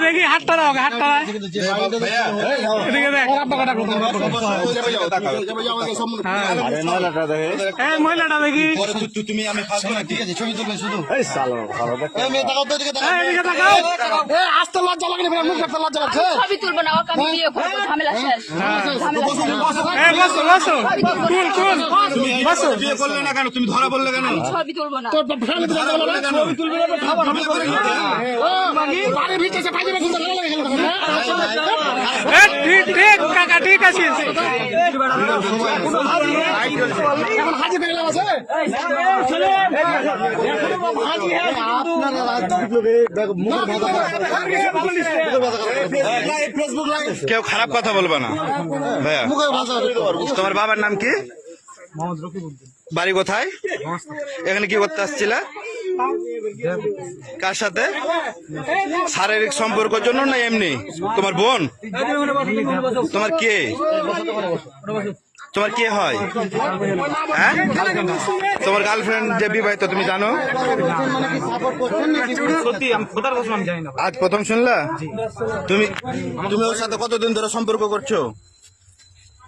দেখি হাতটা দাও, হাতটা এদিকে দেখ। মহিলাটা দেখি, তুমি আমি ফাঁসবো না, ঠিক আছে? ছবি তুলবে শুধু। আসতে লজ্জা লাগে না, মুখ দেখতে লজ্জা লাগছে। ছবি তুলবো না, ওকে আমি বিয়ে করবো, ঝামেলা শেষ। বসো বসো, কুল কুল বসো। বিয়ে করলে না কেন? তুমি ধরা বললে কেন? ছবি তুলবো না। তোর ফ্যামিলি তো জানা বলে না, ছবি তুলবি না, খাবার হবে করে খেতে। বাড়ির ভিতরে সে পাইবে কিন্তু ভালো লাগে না। ঠিক ঠিক কাকা, ঠিক আছে। এখন হাজি বেলা আছে। কেউ খারাপ কথা বলবে না ভাইয়া। তোমার বাবার নাম কি? বাড়ি কোথায়? এখানে কি করতে আসছিল? কার সাথে? শারীরিক সম্পর্কের জন্য না এমনি? তোমার বোন? তোমার কে? তোমার কে হয়? হ্যাঁ, তোমার গার্লফ্রেন্ড যে বিবাহিত, তুমি জানো? আজ প্রথম শুনলা? তুমি তুমি ওর সাথে কতদিন ধরে সম্পর্ক করছো?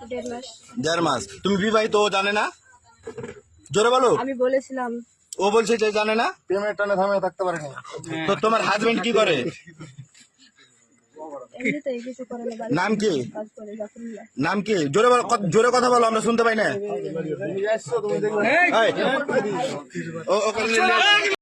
1.5 মাস। 1.5 মাস। তুমি বিবাহিত, ও জানে না? জোরে বলো। আমি বলেছিলাম। ও বলছে যে জানে না। প্রেমের টানে থামে থাকতে পারে না। তো তোমার হাজবেন্ড কি করে? এমনিতেই কিছু করে না, বাড়িতে নাম কি? কাজ করে, জাফরুল্লাহ। নাম কি? জোরে বলো, জোরে কথা বলো, আমরা শুনতে পাই না। এই, ওকে